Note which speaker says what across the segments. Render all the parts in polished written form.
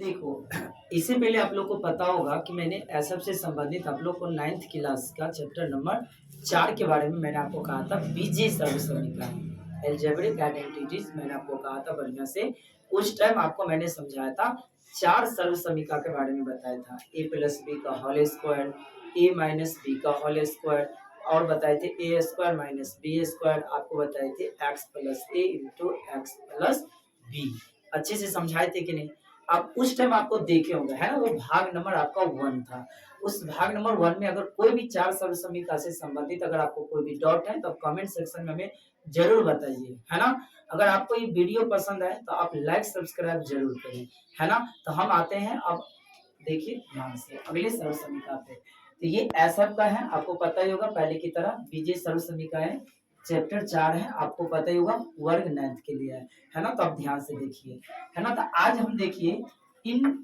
Speaker 1: देखो, इससे पहले आप लोग को पता होगा कि मैंने एसएफ से संबंधित आप लोग को 9th क्लास का चैप्टर नंबर 4 के बारे में मैंने आपको कहा था बीजीय सर्व समीकरण, अलजेब्रिक आइडेंटिटीज मैंने आपको कहा था बढ़िया से। उस टाइम आपको मैंने समझाया था 4 सर्व समीकरण के बारे में बताया था, a प्लस बी का whole square, a minus B का होल स्क्वायर, और बताए थे A square minus B square, आपको बताए थे X plus A into X plus B. अच्छे से समझाए थे कि नहीं? अब उस टाइम आपको देखे होंगे है ना, वो भाग नंबर आपका 1 था। उस भाग नंबर 1 में अगर कोई भी 4 सर्व समीकरण से संबंधित अगर आपको कोई भी डाउट है तो कमेंट सेक्शन में हमें जरूर बताइए, है ना। अगर आपको ये वीडियो पसंद है तो आप लाइक सब्सक्राइब जरूर करें, है ना। तो हम आते हैं अब, देखिए ध्यान से अगले सर्व समीकरण पे। तो ये एसएफ का है, आपको पता ही होगा पहले की तरह बीजीय सर्व समीकरण है, चैप्टर 4 है, आपको पता ही होगा वर्ग 9th के लिए है ना। तो अब ध्यान से देखिए, है ना। तो आज हम देखिए इन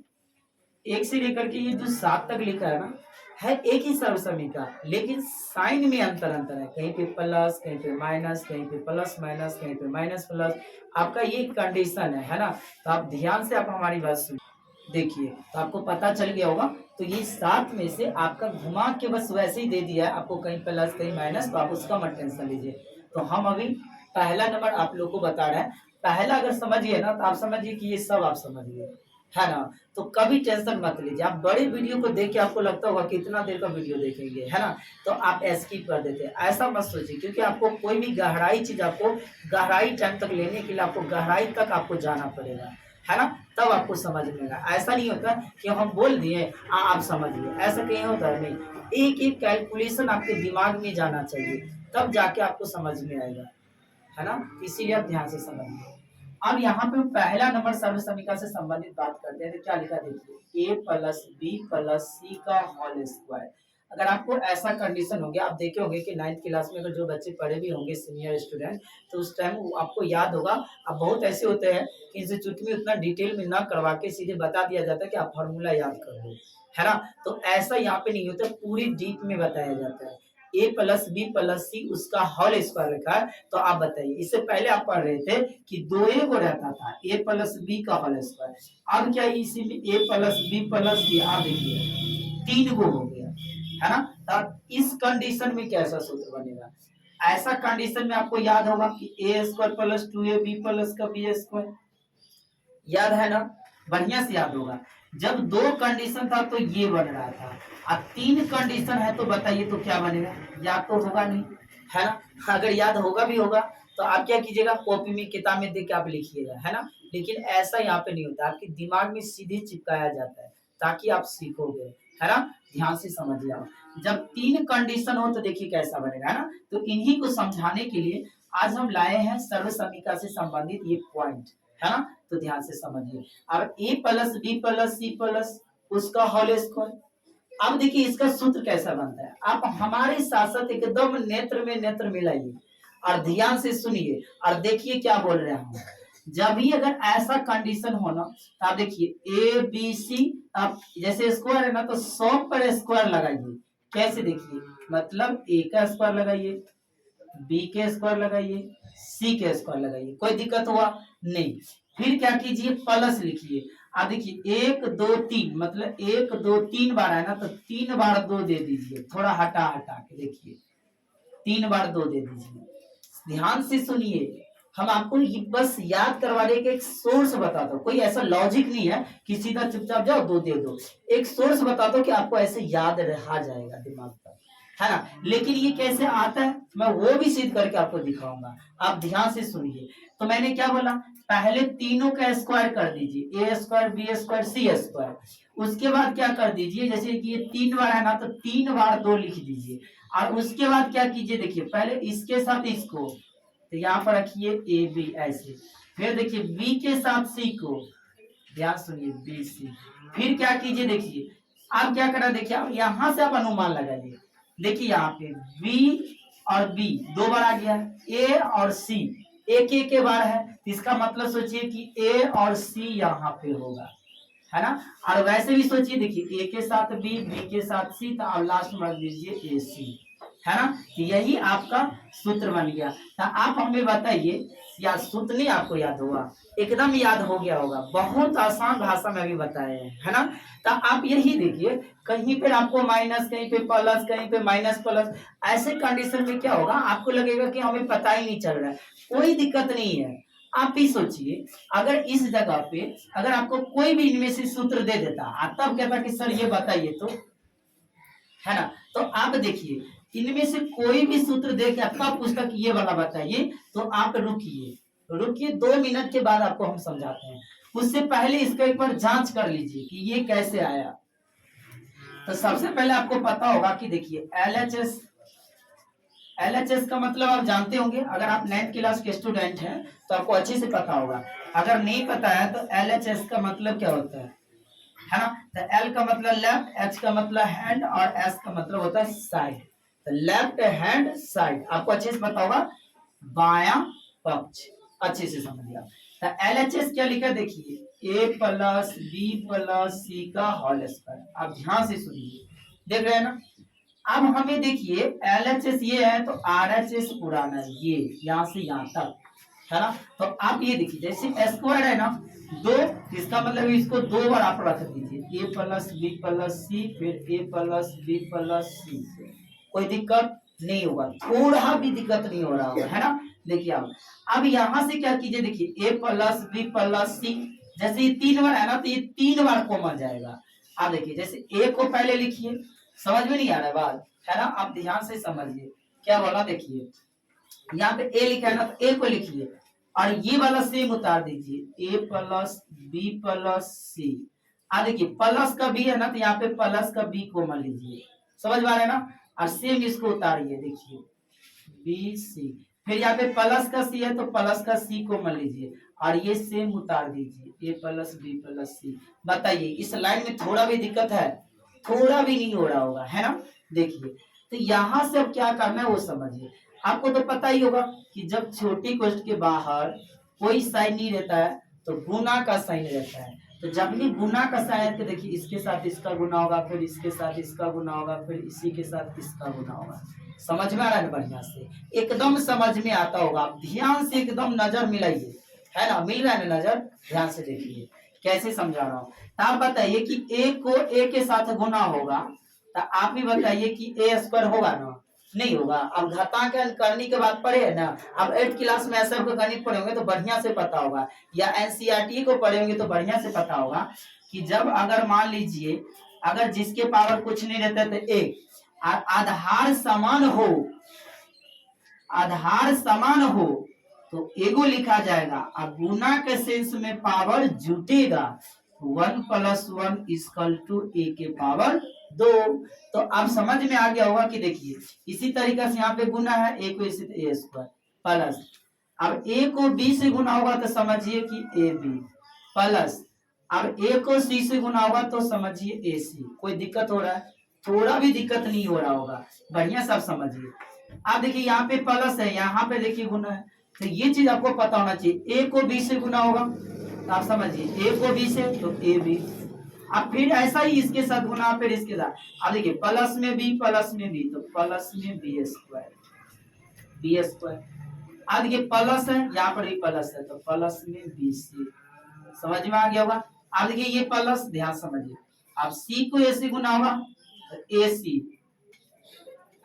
Speaker 1: 1 से लेकर के ये जो 7 तक लिखा है ना, है एक ही सर्व समीकरण, लेकिन साइन में अंतर है, कहीं पे प्लस, कहीं पे माइनस, कहीं पे प्लस माइनस, कहीं पे माइनस प्लस। आपका ये कंडीशन है ना। तो आप ध्यान से आप हमारी बात सुनिए, देखिए तो आपको पता चल गया होगा। तो ये 7 में से आपका घुमा के बस वैसे ही दे दिया है आपको, कहीं प्लस कहीं माइनस, तो आप उसका मत टेंशन लीजिए। तो हम अभी पहला नंबर आप लोग को बता रहे हैं। पहला अगर समझिए ना तो आप समझिए कि ये सब आप समझिए, है ना। तो कभी टेंशन मत लीजिए। आप बड़े वीडियो को देख के आपको लगता होगा कितना देर का वीडियो देखेंगे, है ना, तो आप स्किप कर देते हैं। ऐसा मत सोचिए, क्योंकि आपको कोई भी गहराई चीज, आपको गहराई टाइम तक लेने के लिए आपको गहराई तक आपको जाना पड़ेगा, है ना, तब आपको समझ में आएगा। ऐसा नहीं होता कि हम बोल दिए आप समझिए, ऐसा कहीं होता है नहीं। एक एक कैलकुलेशन आपके दिमाग में जाना चाहिए, तब जाके आपको समझ में आएगा, है ना। इसीलिए आप ध्यान से समझिए। अब यहाँ पे पहला नंबर सर्व समीकरण से संबंधित बात करते हैं। तो क्या लिखा देखिए, a प्लस बी प्लस सी का होल स्क्वायर। अगर आपको ऐसा कंडीशन हो गया, आप देखे होंगे कि 9th क्लास में अगर जो बच्चे पढ़े भी होंगे सीनियर स्टूडेंट, तो उस टाइम आपको याद होगा। अब बहुत ऐसे होते हैं कि इनसे चुटकी में उतना डिटेल में ना करवा के सीधे बता दिया जाता है कि आप फॉर्मूला याद कर लो, है ना। तो ऐसा यहाँ पे नहीं होता, पूरी डीप में बताया जाता है। ए प्लस बी प्लस सी उसका होल स्क्वायर लिखा है। तो आप बताइए, इससे पहले आप पढ़ रहे थे कि दो ए को रहता था ए प्लस बी का होल स्क्वायर। अब क्या इसी में ए प्लस बी प्लस सी, आप देखिए 3 को हो गया, है ना। तब इस कंडीशन में कैसा सूत्र बनेगा? ऐसा कंडीशन में आपको याद होगा कि A square plus 2ab plus का बी स्क्वायर, याद है ना, बढ़िया से याद होगा। जब 2 कंडीशन था तो ये बन रहा था, अब 3 कंडीशन है तो बताइए तो क्या बनेगा? याद तो होगा नहीं, है ना। अगर याद होगा भी होगा तो आप क्या कीजिएगा, कॉपी में किताब में देख के आप लिखिएगा, है ना। लेकिन ऐसा यहाँ पे नहीं होता, आपके दिमाग में सीधे चिपकाया जाता है ताकि आप सीखोगे, है ना। ध्यान से समझिए आप। जब 3 कंडीशन हो तो देखिए कैसा बनेगा, है ना। तो इन्हीं को समझाने के लिए आज हम लाए हैं सर्व समीकरण से संबंधित ये पॉइंट, है ना। तो ध्यान से समझिए। अब A plus B plus C plus उसका होल स्क्वायर। अब देखिए इसका सूत्र कैसा बनता है, आप हमारे साथ साथ एकदम नेत्र में नेत्र मिलाइए और ध्यान से सुनिए और देखिए क्या बोल रहे हैं हम। जब भी अगर ऐसा कंडीशन हो ना, तो आप देखिए ए बी सी, आप जैसे स्क्वायर है ना तो 100 पर स्क्वायर लगाइए। कैसे देखिए, मतलब ए का स्क्वायर लगाइए, बी के स्क्वायर लगाइए, सी के स्क्वायर लगाइए, कोई दिक्कत हुआ नहीं। फिर क्या कीजिए, प्लस लिखिए। अब देखिए 1 2 3, मतलब 1 2 3 बार है ना, तो 3 बार 2 दे दीजिए, थोड़ा हटा हटा के देखिए 3 बार 2 दे दीजिए। ध्यान से सुनिए, हम आपको बस याद करवाने के एक सोर्स बता दो, कोई ऐसा लॉजिक नहीं है कि सीधा चुपचाप जाओ 2 दे दो। एक सोर्स बता दो कि आपको ऐसे याद रहा जाएगा दिमाग पर, है ना। लेकिन ये कैसे आता है मैं वो भी सिद्ध करके आपको दिखाऊंगा, आप ध्यान से सुनिए। तो मैंने क्या बोला, पहले तीनों का स्क्वायर कर दीजिए, ए स्क्वायर बी स्क्वायर सी स्क्वायर। उसके बाद क्या कर दीजिए, जैसे कि ये 3 बार है ना तो 3 बार 2 लिख दीजिए। और उसके बाद क्या कीजिए, देखिए पहले इसके साथ इसको, तो यहाँ पर रखिए ए बी ऐसे। फिर देखिए बी के साथ सी को, ध्यान सुनिए बी सी। फिर क्या कीजिए, देखिए आप क्या करा, देखिए आप यहाँ से आप अनुमान लगाइए। देखिए यहाँ पे बी और बी 2 बार आ गया, ए और सी एक एक के बार है, इसका मतलब सोचिए कि ए और सी यहाँ पे होगा, है ना। और वैसे भी सोचिए, देखिए ए के साथ बी, बी के साथ सी, तो आप लास्ट में रख दीजिए ए सी। है ना। तो यही आपका सूत्र बन गया। तो आप हमें बताइए, या सूत्र नहीं आपको याद होगा, एकदम याद हो गया होगा, बहुत आसान भाषा में अभी बताए हैं, है ना। तो आप यही देखिए, कहीं पे आपको माइनस, कहीं पे प्लस, कहीं पे माइनस प्लस, ऐसे कंडीशन में क्या होगा, आपको लगेगा कि हमें पता ही नहीं चल रहा है। कोई दिक्कत नहीं है। आप ही सोचिए, अगर इस जगह पे अगर आपको कोई भी इनमें से सूत्र दे देता, तब कहता कि सर ये बताइए तो, है ना। तो आप देखिए, इनमें से कोई भी सूत्र दे के आपका पूछता कि ये वाला बताइए, तो आप रुकिए, रुकिए 2 मिनट के बाद आपको हम समझाते हैं। उससे पहले इसका एक बार जांच कर लीजिए कि ये कैसे आया। तो सबसे पहले आपको पता होगा कि देखिए एलएचएस, एलएचएस का मतलब आप जानते होंगे, अगर आप 9th क्लास के स्टूडेंट हैं तो आपको अच्छे से पता होगा। अगर नहीं पता है तो एलएचएस का मतलब क्या होता है ना। तो एल का मतलब लेफ्ट, एच का मतलब हैंड, और एस का मतलब होता है साइड। तो लेफ्ट हैंड साइड आपको अच्छे से पता होगा, बायां पक्ष, अच्छे से समझ लिया। तो एलएचएस क्या लिखा देखिए, ए प्लस बी प्लस सी का होल स्क्वायर। आप ध्यान से सुनिए, देख रहे हैं ना। अब हमें देखिए एलएचएस ये है, तो आरएचएस पुराना है, ये यहाँ से यहाँ तक, है ना। तो आप ये देखिए, जैसे स्क्वायर है ना दो, इसका मतलब इसको 2 बार आप रख दीजिए, ए प्लस बी प्लस सी, फिर ए प्लस बी प्लस सी। कोई दिक्कत नहीं होगा, थोड़ा भी दिक्कत नहीं हो रहा होगा, है ना। देखिए आप अब यहाँ से क्या कीजिए, देखिए ए प्लस बी प्लस सी, जैसे ये 3 बार है ना, तो ये 3 बार कॉमन जाएगा। आप देखिए, जैसे ए को पहले लिखिए, समझ में नहीं आ रहा है बात, है ना। आप ध्यान से समझिए क्या बोला, देखिए यहाँ पे ए लिखा है ना, तो ए को लिखिए, और ये वाला सेम उतार दीजिए, ए प्लस बी प्लस सी। देखिए प्लस का बी है ना, तो यहाँ पे प्लस का बी को मान लीजिए, समझ में आ रहा है ना। और सेम इसको उतारिए, देखिए बी सी, फिर यहाँ पे प्लस का सी है तो प्लस का सी को मान लीजिए, और ये सेम उतार दीजिए, ए प्लस बी प्लस सी। बताइए इस लाइन में थोड़ा भी दिक्कत है, थोड़ा भी नहीं हो रहा होगा, है ना। देखिए तो यहाँ से अब क्या करना है वो समझिए। आपको तो पता ही होगा कि जब छोटी कोष्ठ के बाहर कोई साइन नहीं रहता है तो गुना का साइन रहता है। तो जब भी गुना का साइन, तो देखिए इसके साथ इसका गुना होगा, फिर इसके साथ इसका गुना होगा, फिर इसी के साथ इसका गुना होगा। समझ में आ रहा है बढ़िया से, एकदम समझ में आता होगा। आप ध्यान से एकदम नजर मिलाइए, है ना, मिल रहा है ना नजर, ध्यान से देखिए कैसे समझा रहा हूँ। तो आप बताइए कि ए को ए के साथ गुना होगा, तो आप भी बताइए कि ए स्क्वायर होगा ना, नहीं होगा। अब घातांक करने के बाद पढ़े है ना, अब 8th क्लास में ऐसा को गणित पढ़े होंगे तो बढ़िया से पता होगा, या एनसीईआरटी को पढ़े होंगे तो बढ़िया से पता होगा कि जब अगर मान लीजिए अगर जिसके पावर कुछ नहीं रहता तो एक आधार समान हो, आधार समान हो तो एगो लिखा जाएगा, और गुना के सेंस में पावर जुटेगा, 1 + 1 = ए के पावर 2। तो आप समझ में आ गया होगा कि देखिए इसी तरीके से यहाँ पे गुना है, ए को इसी ए स्क्वायर प्लस, अब ए को बी से गुना होगा तो समझिए कि ए बी प्लस, अब ए को सी से गुना होगा तो समझिए ए सी। कोई दिक्कत हो रहा है, थोड़ा भी दिक्कत नहीं हो रहा होगा, बढ़िया सब समझिए। आप देखिए यहाँ पे प्लस है, यहाँ पे देखिए गुना है, तो ये चीज आपको पता होना चाहिए। ए को बी से गुना होगा तो आप समझिए ए को बी से तो ए बी, अब फिर ऐसा ही इसके साथ गुना, फिर इसके साथ अब देखिए प्लस में बी तो प्लस में बी स्क्वायर। अब देखिए प्लस है, यहाँ पर भी प्लस है तो प्लस में बी सी। समझ में आ गया होगा। अब देखिए ये प्लस, ध्यान समझिए, अब सी को ए से गुना होगा तो ए सी,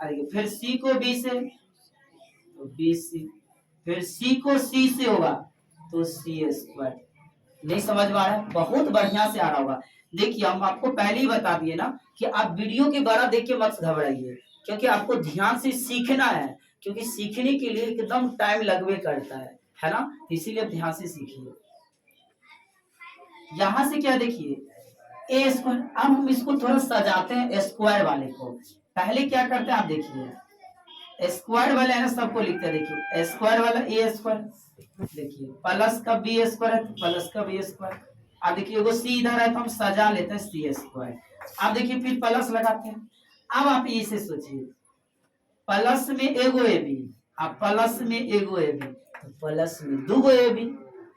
Speaker 1: देखिए फिर सी को बी से तो बी सी, फिर सी को सी से होगा तो सी स्क्वायर। नहीं समझ में आ रहा है, बहुत बढ़िया से आ रहा होगा। देखिए हम आपको पहले ही बता दिए ना कि आप वीडियो के द्वारा देख के मत घबराइए, क्योंकि आपको ध्यान से सीखना है, क्योंकि सीखने के लिए एकदम टाइम लगवे करता है ना, इसीलिए ध्यान से सीखिए। यहाँ से क्या देखिए ए स्क्वायर, अब हम इसको थोड़ा सजाते हैं स्क्वायर वाले को। पहले क्या करते हैं आप देखिए, स्क्वायर वाले है ना सबको लिखते हैं, देखिए स्क्वायर वाला ए स्क्वायर, देखिए प्लस का बी स्क्वायर है प्लस का बी स्क्वायर। अब देखिए वो सी इधर है तो हम सजा लेते हैं सी स्क्वायर। अब देखिए फिर प्लस लगाते हैं। अब आप इसे सोचिए, प्लस में एगो ए बी, अब प्लस में एगो ए बी तो प्लस में दूगो ए बी,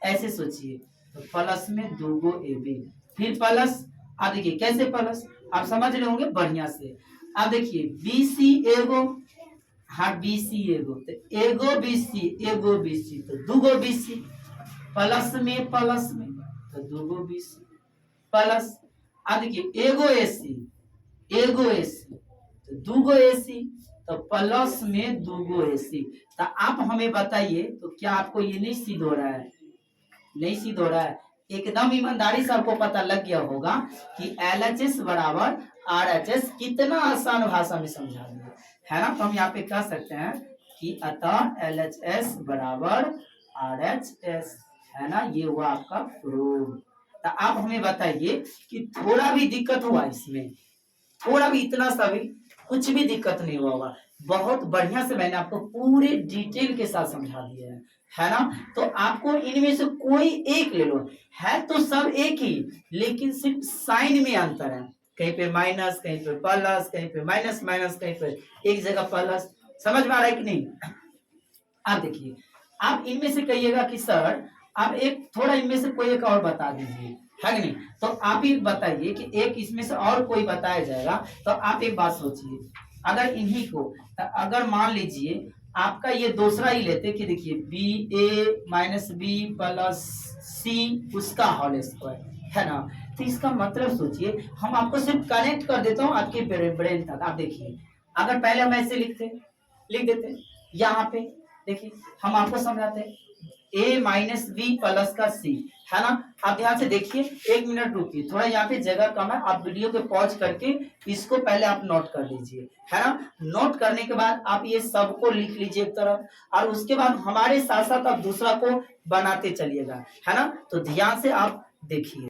Speaker 1: ऐसे सोचिए, तो प्लस में दूगो ए बी, फिर प्लस। अब देखिए कैसे प्लस, आप समझ रहे होंगे बढ़िया से। अब देखिए बी सी एगो हाँ BC एगो, तो एगो BC तो दूगो BC, प्लस में तो दूगो BC प्लस, अब देखिए एगो AC तो दूगो AC, तो प्लस में दूगो AC। तो आप हमें बताइए, तो क्या आपको ये नहीं सिद्ध हो रहा है? नहीं सिद्ध हो रहा है? एकदम ईमानदारी से आपको पता लग गया होगा कि LHS बराबर RHS। कितना आसान भाषा में समझा दिया है ना। तो हम यहाँ पे कह सकते हैं कि अतः LHS बराबर RHS, है ना। ये हुआ आपका प्रूफ। तो आप हमें बताइए कि थोड़ा भी दिक्कत हुआ इसमें, थोड़ा भी, इतना सा भी कुछ भी दिक्कत नहीं हुआ होगा। बहुत बढ़िया से मैंने आपको पूरे डिटेल के साथ समझा दिया है ना। तो आपको इनमें से कोई एक ले लो, है तो सब एक ही, लेकिन सिर्फ साइन में अंतर है। कहीं पे माइनस, कहीं पे प्लस, कहीं पे माइनस माइनस, कहीं पे एक जगह प्लस। समझ में आ रहा है कि नहीं? आप देखिए, आप इनमें से कहिएगा कि सर आप एक थोड़ा इनमें से कोई एक और बता दीजिए, है कि नहीं। तो आप ही बताइए कि एक इसमें से और कोई बताया जाएगा। तो आप एक बात सोचिए, अगर इन्हीं को, अगर मान लीजिए आपका ये दूसरा ही लेते कि देखिए BA minus B plus C उसका होल स्क्वायर, है ना। तो इसका मतलब सोचिए, हम आपको सिर्फ कनेक्ट कर देता हूँ आपके ब्रेन तक। आप देखिए, अगर पहले हम ऐसे लिख देते यहाँ पे, देखिए हम आपको समझाते हैं A माइनस B प्लस का C, है ना। आप ध्यान से देखिए, एक मिनट रुकिए, थोड़ा यहाँ पे जगह कम है, आप वीडियो को पॉज करके इसको पहले आप नोट कर लीजिए, है ना। नोट करने के बाद आप ये सबको लिख लीजिए एक तरफ, और उसके बाद हमारे साथ साथ आप दूसरा को बनाते चलिएगा, है ना। तो ध्यान से आप देखिए,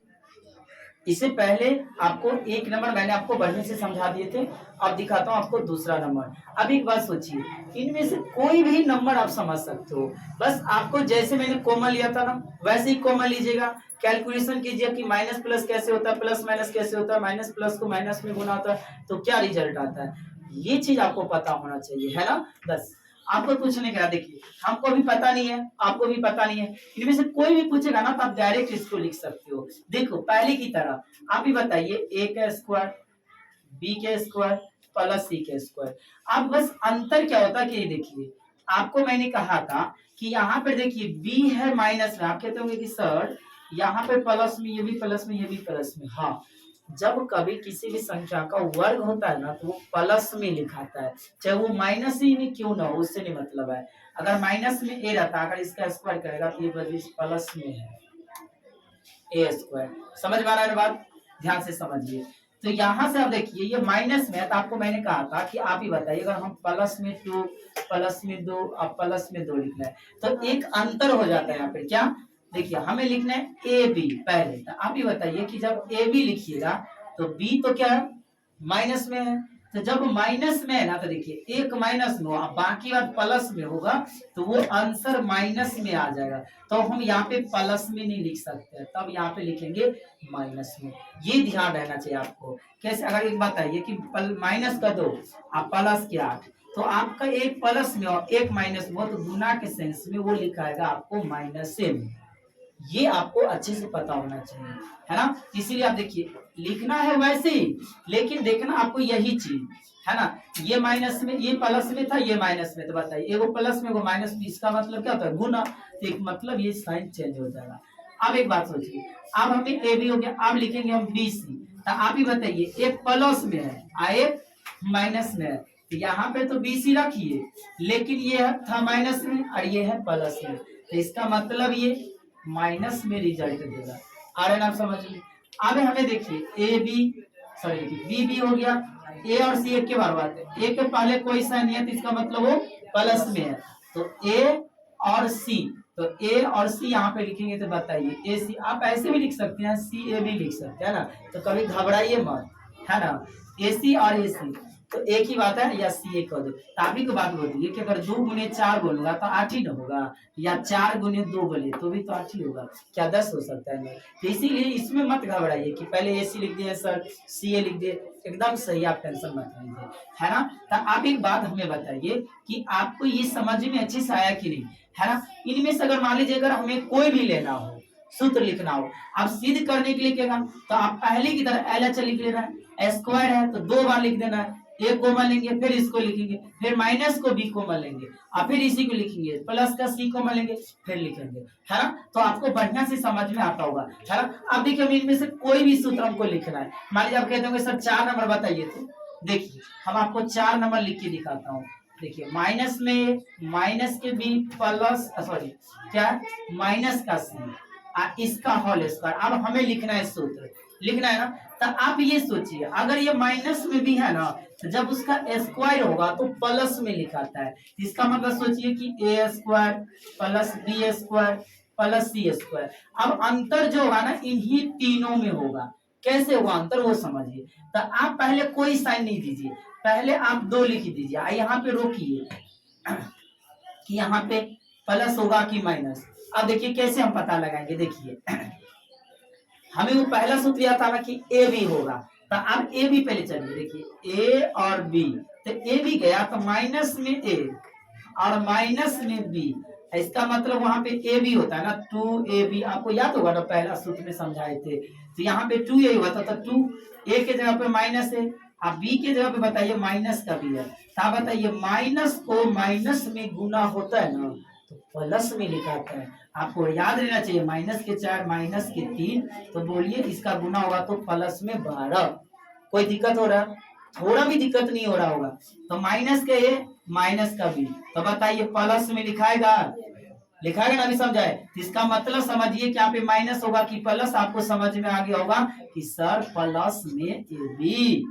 Speaker 1: इससे पहले आपको एक नंबर मैंने आपको बढ़िया से समझा दिए थे, अब दिखाता हूँ आपको दूसरा नंबर। अब एक बात सोचिए, इनमें से कोई भी नंबर आप समझ सकते हो, बस आपको जैसे मैंने कॉमन लिया था ना वैसे ही कॉमन लीजिएगा। कैलकुलेशन कीजिए कि माइनस प्लस कैसे होता है, प्लस माइनस कैसे होता है, माइनस प्लस को माइनस में गुना होता है तो क्या रिजल्ट आता है, ये चीज आपको पता होना चाहिए, है ना। बस आपको कुछ नहीं करा। देखिए हमको भी पता नहीं है, आपको भी पता नहीं है, इनमें से कोई भी पूछेगा ना तो आप डायरेक्ट इसको लिख सकते हो। देखो पहले की तरह आप ही बताइए, A का स्क्वायर B के स्क्वायर प्लस C के स्क्वायर। अब बस अंतर क्या होता है कि देखिए, आपको मैंने कहा था कि यहाँ पे देखिए B है माइनस में, आप कहते होंगे कि सर यहाँ पे प्लस में, ये भी प्लस में, ये भी प्लस में। हाँ, जब कभी किसी भी संख्या का वर्ग होता है ना तो वो प्लस में लिखाता है, चाहे वो माइनस ही में क्यों ना हो, उससे नहीं मतलब है। अगर माइनस में A रहता, अगर इसका स्क्वायर करेगा तो ये प्लस में है A स्क्वायर। समझ में आ रहा है बात? ध्यान से समझिए। तो यहाँ से आप देखिए, ये माइनस में है, तो आपको मैंने कहा था कि आप ही बताइए, अगर हम प्लस में 2 प्लस में 2 अब प्लस में 2 लिखना है तो एक अंतर हो जाता है यहाँ पे। क्या? देखिए हमें लिखना है AB पहले, तो आप ही बताइए कि जब AB लिखिएगा तो B तो क्या है, माइनस में है। तो जब माइनस में है ना तो देखिए एक माइनस में, अब बाकी बात प्लस में होगा तो वो आंसर माइनस में आ जाएगा। तो हम यहाँ पे प्लस में नहीं लिख सकते, तब यहाँ पे लिखेंगे माइनस में। ये ध्यान रहना चाहिए आपको। कैसे? अगर एक बात आइए कि माइनस का 2 आप प्लस के 8, तो आपका एक प्लस में और एक माइनस में हो तो गुना के सेंस में वो लिखाएगा आपको माइनस में। ये आपको अच्छे से पता होना चाहिए, है ना। इसीलिए आप देखिए, लिखना है वैसे ही, लेकिन देखना आपको यही चीज, है ना। ये माइनस में, ये प्लस में था, ये माइनस में, तो बताइए एगो प्लस में एगो माइनस में, इसका मतलब क्या होता है? गुना। तो एक मतलब ये साइन चेंज हो जाएगा। अब एक बात सोचिए, अब हमें ए बी हो गया, अब लिखेंगे हम बी सी। तो आप ही बताइए, एक प्लस में है और एक माइनस में है, तो यहाँ पे तो बी सी रखिए, लेकिन ये था माइनस में और ये है प्लस में, तो इसका मतलब ये माइनस में रिजल्ट देगा। आ रहे ना आप समझ लीजिए। अब हमें देखिए A B, sorry B B हो गया, ए और सी एक के बार बात है, ए के पहले कोई साइन नहीं है तो इसका मतलब वो प्लस में है। तो ए और सी, तो ए और सी यहाँ पे लिखेंगे तो बताइए ए सी, आप ऐसे भी लिख सकते हैं, सी ए भी लिख सकते हैं ना, तो कभी घबराइए मत, है ना। ए सी और ए सी तो एक ही बात है, या सी ए कर दो। आप ही को बात बोलिए कि अगर 2 गुने 4 बोलूंगा तो 8 ही ना होगा, या 4 गुने 2 बोले तो भी तो 8 ही होगा, क्या 10 हो सकता है? नहीं। तो इसीलिए इसमें मत घबराइए कि पहले ए सी लिख दिए सर, सी ए लिख दिए, एकदम सही, आप टेंशन मत लीजिए, है ना। तो आप एक बात हमें बताइए कि आपको ये समझ में अच्छे से आया कि नहीं, है ना। इनमें से अगर मान लीजिए अगर हमें कोई भी लेना हो, सूत्र लिखना हो, आप सिद्ध करने के लिए क्या, तो आप पहले की तरह LHS लिख लेना है, स्क्वायर है तो 2 बार लिख देना है, ए कॉमन लेंगे, फिर इसको लिखेंगे, फिर माइनस को बी कॉमन लेंगे और फिर इसी को लिखेंगे, प्लस का सी कॉमन लेंगे, फिर लिखेंगे, है ना। तो आपको बढ़िया से समझ में आता होगा, है ना। अब देखिए इनमें से कोई भी सूत्र हमको लिखना है। मान लीजिए आप कहते होंगे सर 4 नंबर बताइए, तो देखिए हम आपको 4 नंबर लिख के दिखाता हूँ। देखिए माइनस में माइनस के बी प्लस सॉरी क्या माइनस का सी इसका होल स्क्वायर। अब हमें लिखना है सूत्र, लिखना है ना। तो आप ये सोचिए अगर ये माइनस में भी है ना, तो जब उसका स्क्वायर होगा तो प्लस में लिखाता है। इसका मतलब सोचिए कि A square plus B square plus C square. अब अंतर जो होगा ना इन्हीं तीनों में होगा। कैसे होगा अंतर वो समझिए। तो आप पहले कोई साइन नहीं दीजिए, पहले आप 2 लिख दीजिए। यहाँ पे रोकिए कि यहाँ पे प्लस होगा कि माइनस। अब देखिए कैसे हम पता लगाएंगे। देखिए हमें वो पहला सूत्र याद था ना कि ए बी होगा। तो अब ए बी पहले चलिए, देखिए ए और बी, तो ए बी गया तो माइनस में ए और माइनस में बी, इसका मतलब वहां पे ए बी होता है ना 2ab। आपको याद होगा ना पहला सूत्र में समझाए थे। तो यहाँ पे 2a हुआ था, तो 2a के जगह पे माइनस है, अब बी के जगह पे बताइए माइनस का बी है। तो बताइए माइनस को माइनस में गुना होता है ना तो प्लस में लिखाता है। आपको याद रहना चाहिए माइनस के 4 माइनस के 3, तो बोलिए इसका गुना होगा तो प्लस में 12। कोई दिक्कत हो रहा? थोड़ा भी दिक्कत नहीं हो रहा होगा। तो माइनस का ए माइनस का बी, तो बताइए प्लस में लिखाएगा, लिखाएगा ना, अभी समझाए। तो इसका मतलब समझिए कि यहाँ पे माइनस होगा कि प्लस, आपको समझ में आ गया होगा कि सर प्लस में ए बी।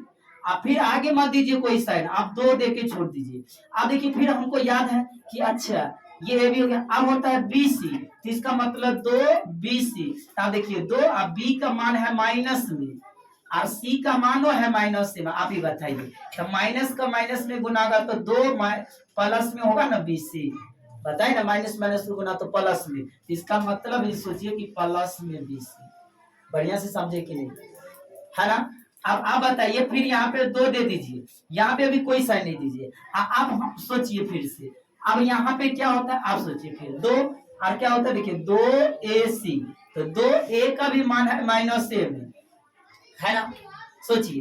Speaker 1: आप फिर आगे मत दीजिए कोई साइन, आप 2 दे के छोड़ दीजिए। अब देखिए फिर हमको याद है कि अच्छा ये ए बी हो गया, अब होता है बी सी, तो इसका मतलब 2bc। अब देखिए 2 अब बी का मान है माइनस में और सी का मान है माइनस में। आप ही बताइए, तो माइनस का माइनस में गुना होगा तो 2 प्लस में होगा ना bc, बताइए ना, माइनस माइनस में गुना तो प्लस में। इसका मतलब सोचिए कि प्लस में bc। बढ़िया से समझे कि नहीं, है ना। अब आप बताइए फिर यहाँ पे 2 दे दीजिए, यहाँ पे अभी कोई साइन नहीं दीजिए। अब सोचिए फिर से, अब यहाँ पे क्या होता है आप सोचिए फिर 2 और क्या होता है, देखिए 2ac, तो 2a का भी मान है माइनस ए में, है ना। सोचिए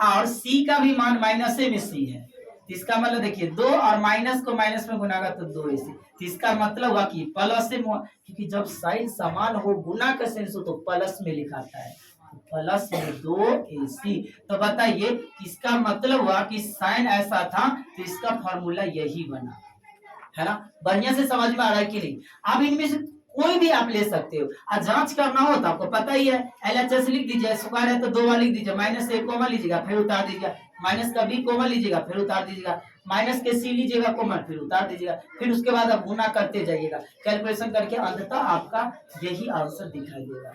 Speaker 1: और c का भी मान माइनस ए में c है। इसका मतलब देखिए 2 और माइनस को माइनस में गुना तो 2ac, इसका मतलब हुआ कि प्लस से, क्योंकि जब साइन समान हो गुना का सेंस हो तो प्लस में लिखाता है, प्लस में 2ac। तो बताइए इसका मतलब हुआ कि साइन ऐसा था तो इसका फॉर्मूला यही बना, है ना। बढ़िया से समझ में आ रहा है कि नहीं। अब इनमें से कोई भी आप ले सकते हो। और जांच करना हो तो आपको पता ही है, LHS लिख दीजिए, स्क्वायर है तो 2 बार लिख दीजिए, माइनस से कॉमन लीजिएगा फिर उतार दीजिएगा, माइनस का बी कॉमन लीजिएगा फिर उतार दीजिएगा, माइनस के सी लीजिएगा कॉमन फिर उतार दीजिएगा, फिर उसके बाद आप गुना करते जाइएगा, कैलकुलेशन करके अंततः आपका यही आंसर दिखाई देगा।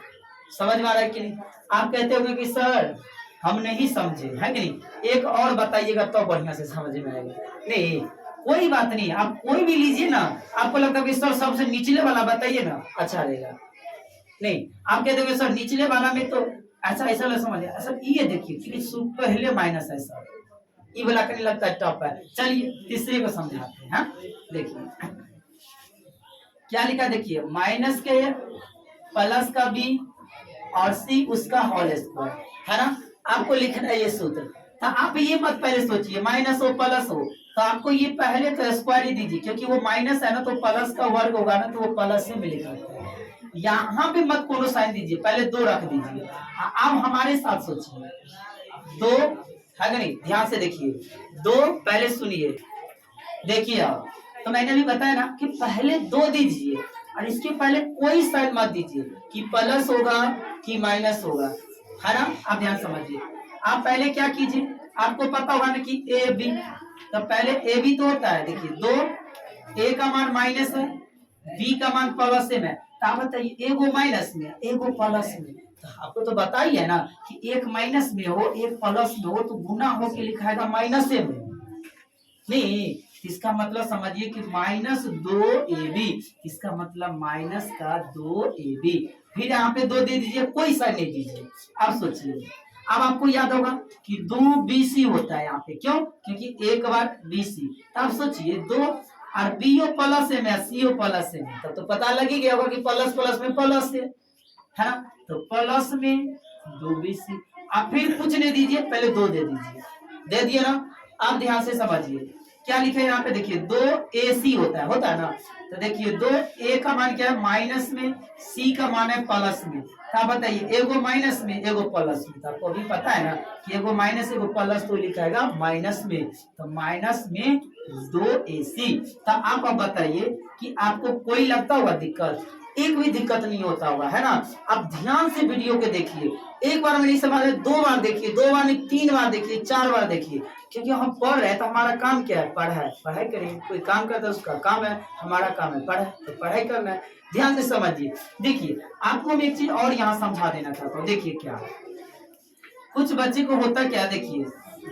Speaker 1: समझ में आ रहा है कि नहीं। आप कहते होंगे कि सर हम नहीं समझे, है कि नहीं, एक और बताइएगा तो बढ़िया से समझ में आएगा। नहीं कोई बात नहीं, आप कोई भी लीजिए ना, आपको लगता है कि सर सबसे निचले वाला बताइए ना अच्छा रहेगा। नहीं आप कहते हो सर निचले वाला में तो ऐसा ऐसा समझिए, सर ये देखिए पहले माइनस है सर, ये वाला करने लगता है टॉप है। चलिए तीसरे को समझाते हैं। देखिए क्या लिखा, देखिए माइनस के प्लस का बी और सी उसका होल स्क्वायर, है ना। आपको लिखना है ये सूत्र। तो आप ये मत पहले सोचिए माइनस हो प्लस हो, तो आपको ये पहले तो स्क्वायर ही दीजिए, क्योंकि वो माइनस है ना तो प्लस का वर्ग होगा ना तो वो प्लस से मिलेगा। यहाँ पे मत कोनो साइन दीजिए, पहले 2 रख दीजिए। अब हमारे साथ सोचिए 2 है नहीं, ध्यान से देखिए 2 पहले सुनिए, देखिए आप तो मैंने भी बताया ना कि पहले 2 दीजिए और इसके पहले कोई साइन मत दीजिए कि प्लस होगा कि माइनस होगा, है ना। आप ध्यान समझिए। आप पहले क्या कीजिए, आपको पता होगा ना कि ए बी, तो पहले ए बी तो होता है, देखिए 2 ए का मान माइनस है बी का मान प्लस है। तो आप बताइए एगो माइनस में एगो प्लस में, तो आपको तो बताइए ना कि एक माइनस में हो एक प्लस में हो तो गुना हो के लिखाएगा माइनस में। नहीं इसका मतलब समझिए कि -2ab, इसका मतलब माइनस का 2ab। फिर यहाँ पे 2 दे दीजिए, कोई साइन नहीं दीजिए। अब सोचिए, अब आपको याद होगा कि 2bc होता है यहाँ पे, क्यों, क्योंकि एक बार bc। अब सोचिए 2 और बीओ प्लस में सीओ प्लस में, तब तो पता लग ही गया होगा कि प्लस प्लस में प्लस है ना। तो प्लस में 2bc। अब फिर कुछ नहीं दीजिए, पहले 2 दे दीजिए, दे दिए ना। आप ध्यान से समझिए क्या लिखे यहाँ पे, देखिए 2ac होता है ना। तो देखिए 2a का मान क्या है माइनस में, c का मान है प्लस में। तो आप बताइए एगो माइनस में एगो प्लस में, तो आपको अभी पता है ना कि एगो माइनस एगो प्लस, तो लिखाएगा माइनस में, तो माइनस में 2ac। तो आप अब बताइए कि आपको कोई लगता होगा दिक्कत, एक भी दिक्कत नहीं होता होगा, है ना। आप ध्यान से वीडियो के देखिए, एक बार में नहीं समझ रहे 2 बार देखिए, 2 बार नहीं 3 बार देखिए, 4 बार देखिए, क्योंकि हम पढ़ रहे हैं तो हमारा काम क्या है, पढ़ाई। पढ़ाई करें, कोई काम करता है उसका काम है, हमारा काम है पढ़ाई, तो पढ़ाई करना है। ध्यान से समझिए। देखिए आपको मैं एक चीज और यहाँ समझा देना चाहता हूँ। देखिए क्या कुछ बच्चे को होता क्या, देखिए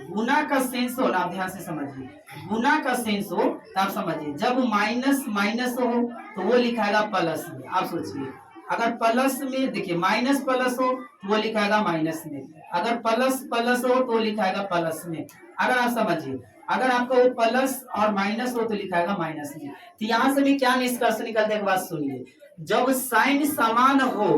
Speaker 1: गुना का सेंस हो ना, आप ध्यान से समझिए, गुना का सेंस हो तो आप समझिए जब माइनस माइनस हो तो वो लिखाएगा प्लस में। आप सोचिए अगर प्लस में, देखिए माइनस प्लस हो तो वो लिखाएगा माइनस में, अगर प्लस प्लस हो तो वो लिखाएगा प्लस में। अगर आप समझिए अगर आपका वो प्लस और माइनस हो तो लिखाएगा माइनस में। तो यहाँ से भी क्या निष्कर्ष निकलता है, एक बात सुनिए, जब साइन समान हो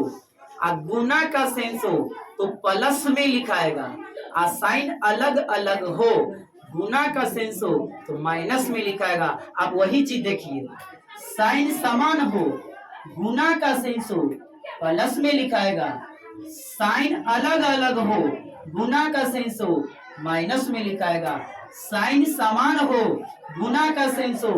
Speaker 1: और गुना का सेंस हो तो प्लस में लिखाएगा, और साइन अलग अलग हो, गुना का सेंस हो तो माइनस में लिखाएगा। आप वही चीज देखिए, साइन समान हो, गुना का सेंस हो प्लस में लिखाएगा, साइन अलग अलग हो, गुना का सेंस हो माइनस में लिखाएगा, साइन समान हो, गुना का सेंस हो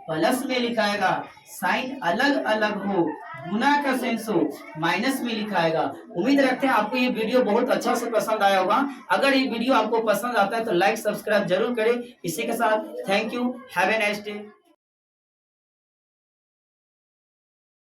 Speaker 1: प्लस में लिखाएगा, साइन अलग अलग हो, गुना का सेंस हो माइनस में लिखाएगा। उम्मीद रखते हैं आपको ये वीडियो बहुत अच्छा से पसंद आया होगा। अगर ये वीडियो आपको पसंद आता है तो लाइक सब्सक्राइब जरूर करें। इसी के साथ thank you, have a nice day.